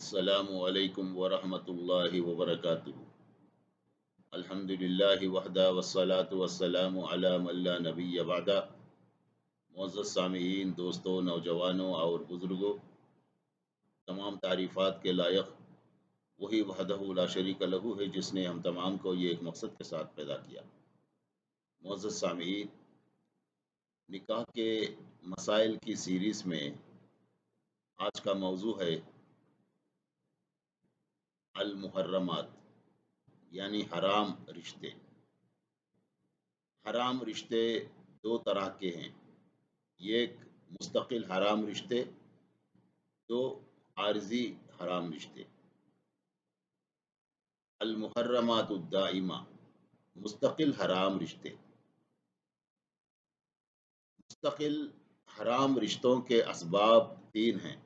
السلام علیکم ورحمۃ اللہ وبرکاتہ۔ الحمد للہ وحدہ والصلاة والسلام علی من لا نبی بعدہ۔ معزز سامعین، دوستوں، نوجوانوں اور بزرگوں، تمام تعریفات کے لائق وہی وحدہ لا شریک لہ ہے جس نے ہم تمام کو یہ ایک مقصد کے ساتھ پیدا کیا۔ معزز سامعین، نکاح کے مسائل کی سیریز میں آج کا موضوع ہے المحرمات، یعنی حرام رشتے۔ حرام رشتے دو طرح کے ہیں، ایک مستقل حرام رشتے، دو عارضی حرام رشتے۔ المحرمات الدائمہ، مستقل حرام رشتے۔ مستقل حرام رشتوں کے اسباب تین ہیں: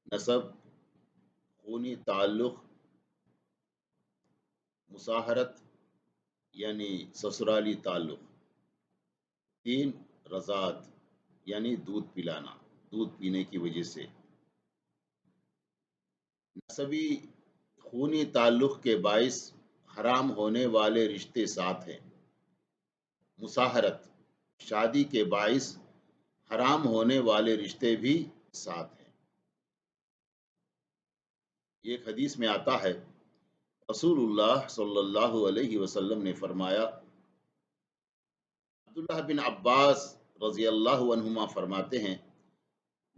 نسب، خونی تعلق، مصاہرت یعنی سسرالی تعلق۔ تین، رضاعت یعنی دودھ پلانا، دودھ پینے کی وجہ سے۔ نسبی خونی تعلق کے باعث حرام ہونے والے رشتے سات ہیں۔ مصاہرت، شادی کے باعث حرام ہونے والے رشتے بھی سات ہیں۔ ایک حدیث میں آتا ہے، رسول اللہ صلی اللہ علیہ وسلم نے فرمایا، عبداللہ بن عباس رضی اللہ عنہما فرماتے ہیں،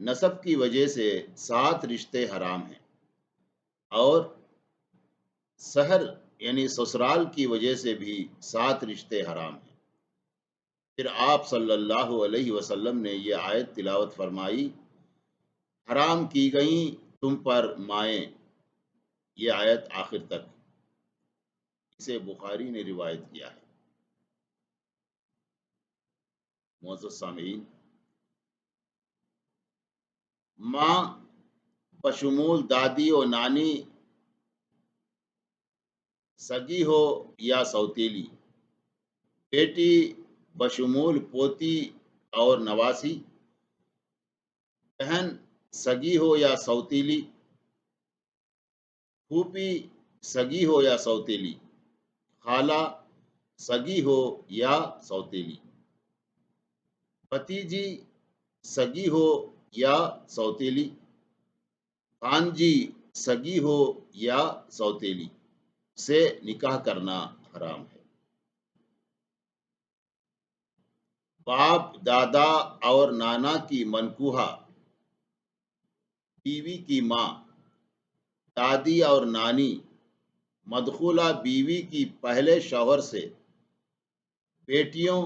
نسب کی وجہ سے 7 رشتے حرام ہیں، اور سحر یعنی سسرال کی وجہ سے بھی 7 رشتے حرام ہیں۔ پھر آپ صلی اللہ علیہ وسلم نے یہ آیت تلاوت فرمائی، حرام کی گئیں تم پر مائیں، یہ آیت آخر تک۔ اسے بخاری نے روایت کیا ہے۔ معزز سامعین، ماں بشمول دادی و نانی، سگی ہو یا سوتیلی، بیٹی بشمول پوتی اور نواسی، بہن سگی ہو یا سوتیلی، پھوپھی سگی ہو یا سوتیلی، خالہ سگی ہو یا سوتیلی، بھتیجی سگی ہو یا سوتیلی، بھانجی سگی ہو یا سوتیلی سے نکاح کرنا حرام ہے۔ باپ، دادا اور نانا کی منکوحہ بیوی کی ماں، دادی اور نانی مدخولہ بیوی کی پہلے شوہر سے، بیٹیوں،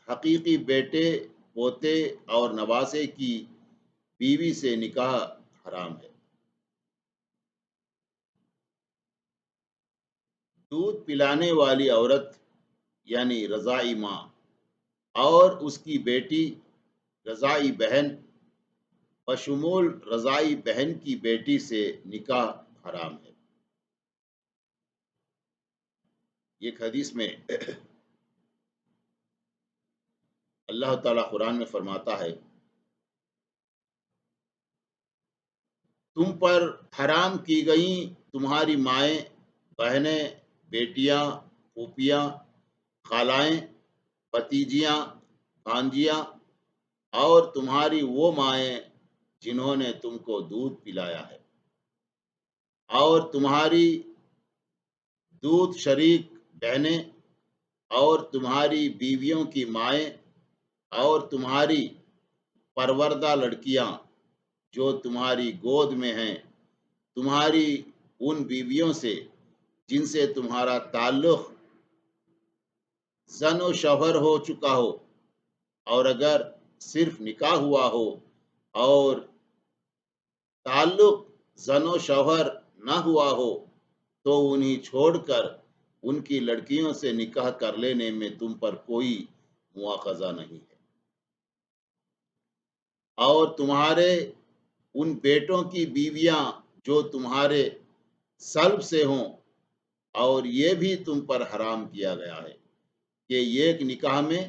حقیقی بیٹے، پوتے اور نواسے کی بیوی سے نکاح حرام ہے۔ دودھ پلانے والی عورت یعنی رضاعی ماں اور اس کی بیٹی رضاعی بہن بشمول رضاعی بہن کی بیٹی سے نکاح حرام ہے۔ ایک حدیث میں اللہ تعالیٰ قرآن میں فرماتا ہے، تم پر حرام کی گئیں تمہاری مائیں، بہنیں، بیٹیاں، پھوپھیاں، خالائیں، بھتیجیاں، بھانجیاں، اور تمہاری وہ مائیں جنہوں نے تم کو دودھ پلایا ہے، اور تمہاری دودھ شریک بہنیں، اور تمہاری بیویوں کی مائیں، اور تمہاری پروردہ لڑکیاں جو تمہاری گود میں ہیں، تمہاری ان بیویوں سے جن سے تمہارا تعلق زن و شوہر ہو چکا ہو، اور اگر صرف نکاح ہوا ہو اور تعلق زن و شوہر نہ ہوا ہو تو انہیں چھوڑ کر ان کی لڑکیوں سے نکاح کر لینے میں تم پر کوئی مواخذہ نہیں ہے۔ اور تمہارے ان بیٹوں کی بیویاں جو تمہارے سلب سے ہوں، اور یہ بھی تم پر حرام کیا گیا ہے کہ ایک نکاح میں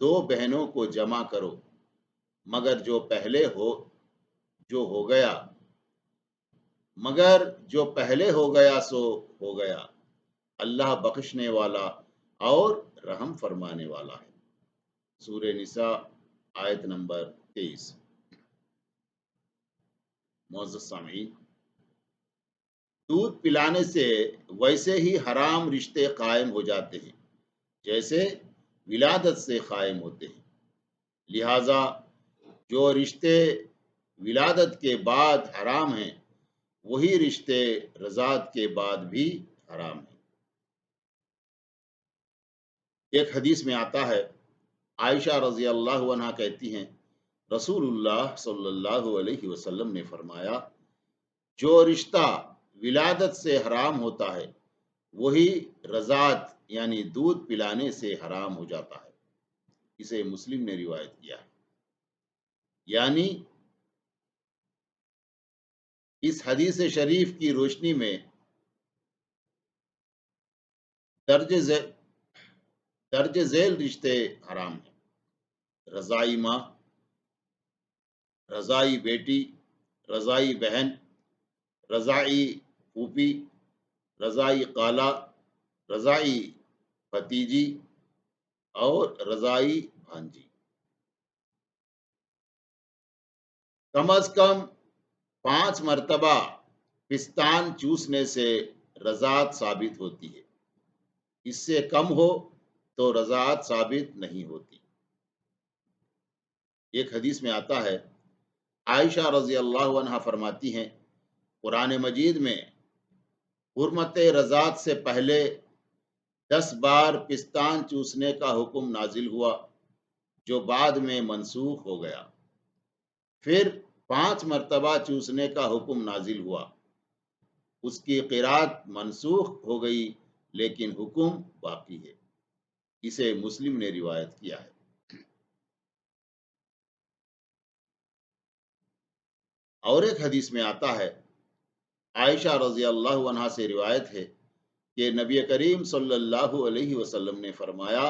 2 بہنوں کو جمع کرو، مگر جو پہلے جو ہو گیا مگر جو پہلے ہو گیا سو ہو گیا، اللہ بخشنے والا اور رحم فرمانے والا ہے۔ سورہ نساء آیت نمبر 23۔ معزز سامعین، دودھ پلانے سے ویسے ہی حرام رشتے قائم ہو جاتے ہیں جیسے ولادت سے قائم ہوتے ہیں، لہذا جو رشتے ولادت کے بعد حرام ہیں وہی رشتے رضاعت کے بعد بھی حرام ہیں۔ ایک حدیث میں آتا ہے، عائشہ رضی اللہ عنہ کہتی ہیں، رسول اللہ صلی اللہ علیہ وسلم نے فرمایا، جو رشتہ ولادت سے حرام ہوتا ہے وہی رضاعت یعنی دودھ پلانے سے حرام ہو جاتا ہے۔ اسے مسلم نے روایت کیا ہے۔ یعنی اس حدیث شریف کی روشنی میں درج ذیل رشتے حرام ہیں: رضاعی ماں، رضاعی بیٹی، رضاعی بہن، رضاعی پھوپھی، رضاعی خالہ، رضاعی بھتیجی اور رضاعی بھانجی۔ کم از کم 5 مرتبہ پستان چوسنے سے رضاعت ثابت ہوتی ہے، اس سے کم ہو تو رضاعت ثابت نہیں ہوتی۔ ایک حدیث میں آتا ہے، عائشہ رضی اللہ عنہ فرماتی ہیں، قرآن مجید میں حرمت رضاعت سے پہلے 10 بار پستان چوسنے کا حکم نازل ہوا جو بعد میں منسوخ ہو گیا، پھر 5 مرتبہ چوسنے کا حکم نازل ہوا، اس کی قرات منسوخ ہو گئی لیکن حکم باقی ہے۔ اسے مسلم نے روایت کیا ہے۔ اور ایک حدیث میں آتا ہے، عائشہ رضی اللہ عنہ سے روایت ہے کہ نبی کریم صلی اللہ علیہ وسلم نے فرمایا،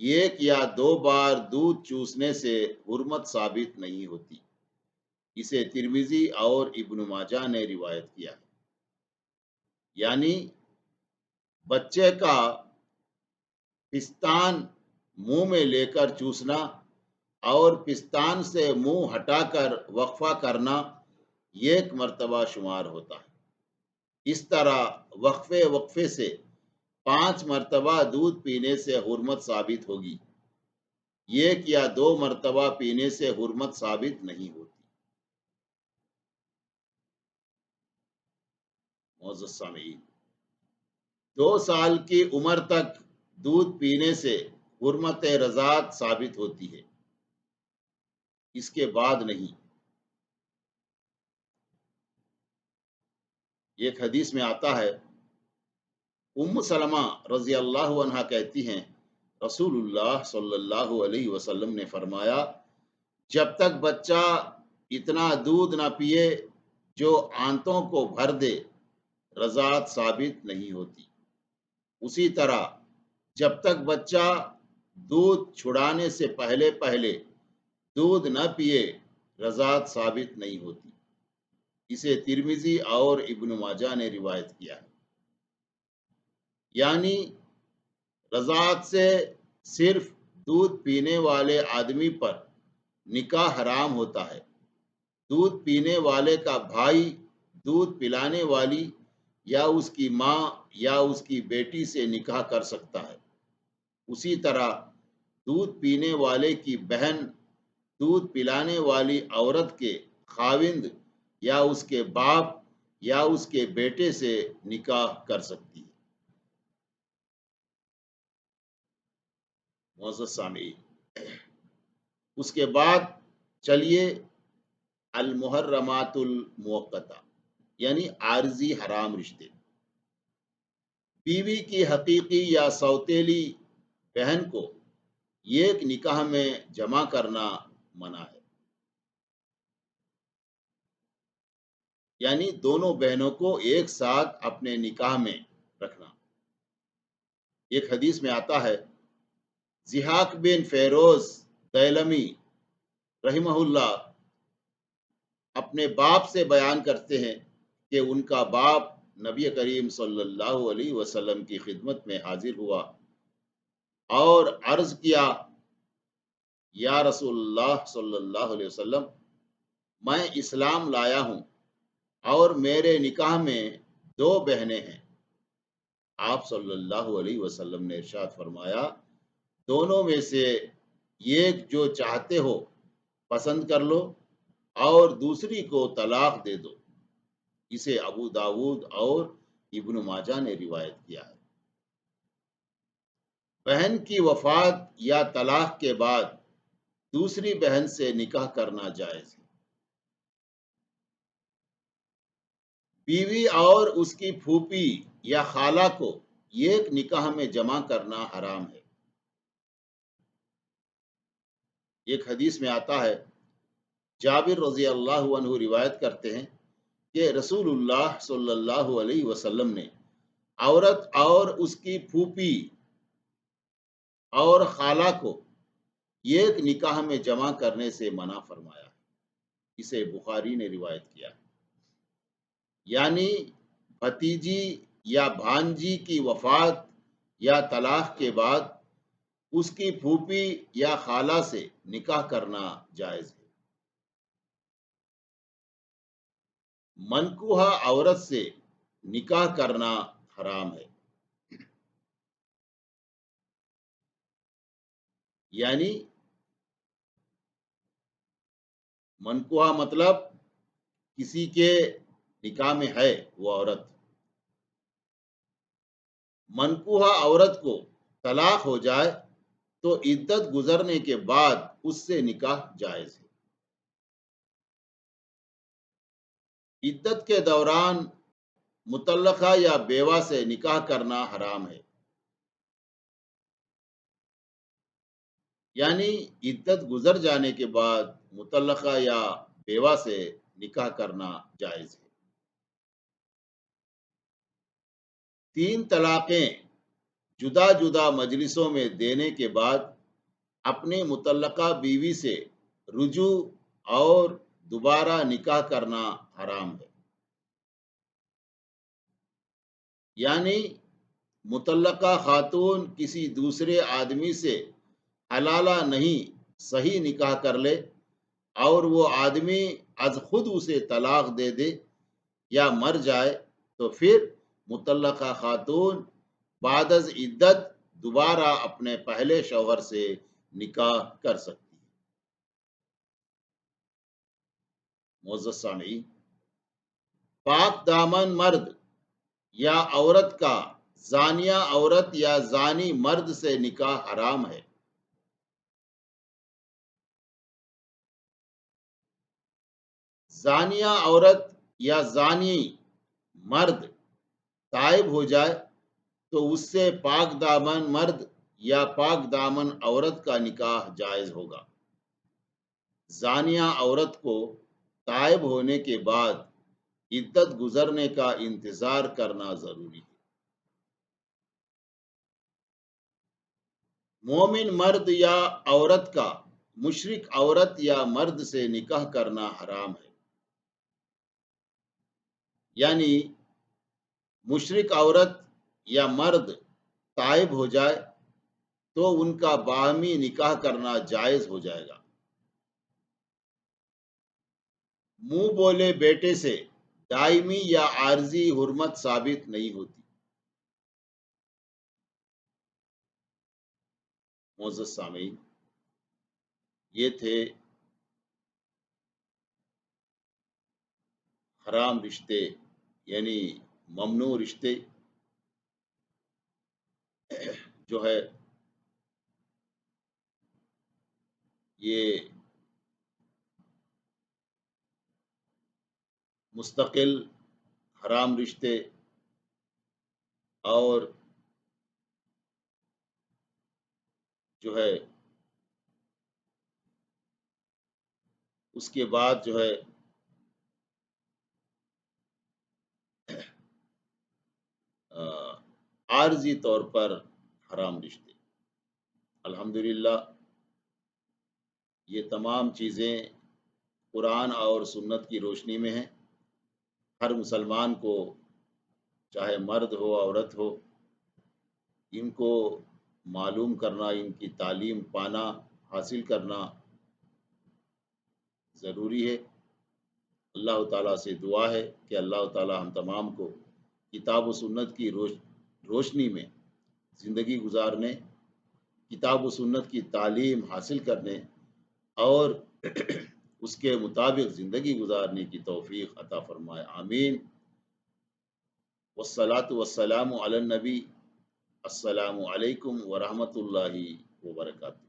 1 یا 2 بار دودھ چوسنے سے حرمت ثابت نہیں ہوتی۔ اسے ترمذی اور ابن ماجہ نے روایت کیا ہے۔ یعنی بچے کا پستان منہ میں لے کر چوسنا اور پستان سے منہ ہٹا کر وقفہ کرنا 1 مرتبہ شمار ہوتا ہے۔ اس طرح وقفے سے 5 مرتبہ دودھ پینے سے حرمت ثابت ہوگی، 1 یا 2 مرتبہ پینے سے حرمت ثابت نہیں ہوتی۔ معزز سامعین، 2 سال کی عمر تک دودھ پینے سے حرمت رضاعت ثابت ہوتی ہے، اس کے بعد نہیں۔ ایک حدیث میں آتا ہے، ام سلمہ رضی اللہ عنہ کہتی ہیں، رسول اللہ صلی اللہ علیہ وسلم نے فرمایا، جب تک بچہ اتنا دودھ نہ پیے جو آنتوں کو بھر دے رضاعت ثابت نہیں ہوتی۔ اسی طرح جب تک بچہ دودھ چھڑانے سے پہلے دودھ نہ پیے رضاعت ثابت نہیں ہوتی۔ اسے ترمذی اور ابن ماجہ نے روایت کیا ہے۔ یعنی رضاعت سے صرف دودھ پینے والے آدمی پر نکاح حرام ہوتا ہے۔ دودھ پینے والے کا بھائی دودھ پلانے والی یا اس کی ماں یا اس کی بیٹی سے نکاح کر سکتا ہے۔ اسی طرح دودھ پینے والے کی بہن دودھ پلانے والی عورت کے خاوند یا اس کے باپ یا اس کے بیٹے سے نکاح کر سکتی ہے۔ معزز سامعین، اس کے بعد چلیے المحرمات المؤقتہ یعنی عارضی حرام رشتے۔ بیوی کی حقیقی یا سوتیلی بہن کو 1 نکاح میں جمع کرنا منع ہے، یعنی دونوں بہنوں کو ایک ساتھ اپنے نکاح میں رکھنا۔ ایک حدیث میں آتا ہے، ضحاک بن فیروز دیلمی رحمہ اللہ اپنے باپ سے بیان کرتے ہیں کہ ان کا باپ نبی کریم صلی اللہ علیہ وسلم کی خدمت میں حاضر ہوا اور عرض کیا، یا رسول اللہ صلی اللہ علیہ وسلم، میں اسلام لایا ہوں اور میرے نکاح میں 2 بہنیں ہیں۔ آپ صلی اللہ علیہ وسلم نے ارشاد فرمایا، دونوں میں سے ایک جو چاہتے ہو پسند کر لو اور دوسری کو طلاق دے دو۔ اسے ابو داود اور ابن ماجہ نے روایت کیا ہے۔ بہن کی وفات یا طلاق کے بعد دوسری بہن سے نکاح کرنا جائز ہے۔ بیوی اور اس کی پھوپھی یا خالہ کو ایک نکاح میں جمع کرنا حرام ہے۔ ایک حدیث میں آتا ہے، جابر رضی اللہ عنہ روایت کرتے ہیں کہ رسول اللہ صلی اللہ علیہ وسلم نے عورت اور اس کی پھوپھی اور خالہ کو ایک نکاح میں جمع کرنے سے منع فرمایا۔ اسے بخاری نے روایت کیا۔ یعنی بھتیجی یا بھانجی کی وفات یا طلاق کے بعد اس کی پھوپھی یا خالہ سے نکاح کرنا جائز ہے۔ منکوحہ عورت سے نکاح کرنا حرام ہے۔ یعنی منکوحہ مطلب کسی کے نکاح میں ہے وہ عورت۔ منکوحہ عورت کو طلاق ہو جائے تو عدت گزرنے کے بعد اس سے نکاح جائز ہے۔ عدت کے دوران مطلقہ یا بیوہ سے نکاح کرنا حرام ہے۔ یعنی عدت گزر جانے کے بعد مطلقہ یا بیوہ سے نکاح کرنا جائز ہے۔ 3 طلاقیں جدا جدا مجلسوں میں دینے کے بعد اپنی مطلقہ بیوی سے رجوع اور دوبارہ نکاح کرنا حرام ہے۔ یعنی مطلقہ خاتون کسی دوسرے آدمی سے حلالہ نہیں صحیح نکاح کر لے اور وہ آدمی از خود اسے طلاق دے دے یا مر جائے تو پھر مطلقہ خاتون بعد از عدت دوبارہ اپنے پہلے شوہر سے نکاح کر سکتی ہے۔ معزز سامعین، پاک دامن مرد یا عورت کا زانیہ عورت یا زانی مرد سے نکاح حرام ہے۔ زانیہ عورت یا زانی مرد تائب ہو جائے تو اس سے پاک دامن مرد یا پاک دامن عورت کا نکاح جائز ہوگا۔ زانیہ عورت کو تائب ہونے کے بعد عدت گزرنے کا انتظار کرنا ضروری ہے۔ مومن مرد یا عورت کا مشرک عورت یا مرد سے نکاح کرنا حرام ہے۔ یعنی مشرک عورت یا مرد تائب ہو جائے تو ان کا باہمی نکاح کرنا جائز ہو جائے گا۔ منہ بولے بیٹے سے دائمی یا عارضی حرمت ثابت نہیں ہوتی۔ معزز سامعین، یہ تھے حرام رشتے یعنی ممنوع رشتے جو ہے یہ مستقل حرام رشتے اور جو ہے اس کے بعد جو ہے عارضی طور پر حرام رشتے۔ الحمدللہ یہ تمام چیزیں قرآن اور سنت کی روشنی میں ہیں۔ ہر مسلمان کو، چاہے مرد ہو عورت ہو، ان کو معلوم کرنا، ان کی تعلیم پانا، حاصل کرنا ضروری ہے۔ اللہ تعالیٰ سے دعا ہے کہ اللہ تعالیٰ ہم تمام کو کتاب و سنت کی روشنی میں زندگی گزارنے، کتاب و سنت کی تعلیم حاصل کرنے اور اس کے مطابق زندگی گزارنے کی توفیق عطا فرمائے، آمین۔ والصلاة والسلام علی النبی۔ السلام علیکم ورحمۃ اللہ وبرکاتہ۔